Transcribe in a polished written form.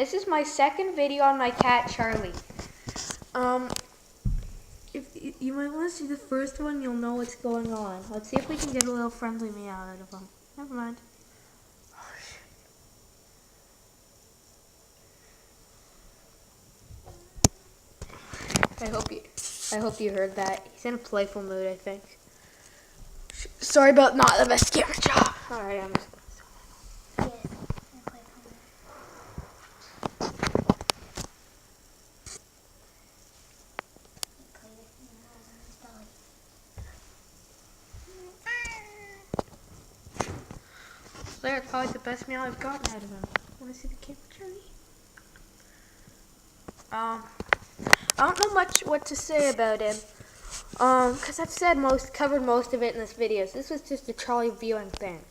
This is my second video on my cat, Charlie. If you might want to see the first one, you'll know what's going on. Let's see if we can get a little friendly meow out of him. Never mind. I hope you heard that. He's in a playful mood, I think. Sorry about not the best camera job. All right, I'm just. That's probably the best meow I've gotten out of him. Want to see the camera, Charlie? I don't know much what to say about him. Cause I've said covered most of it in this video. So this was just a Charlie viewing thing.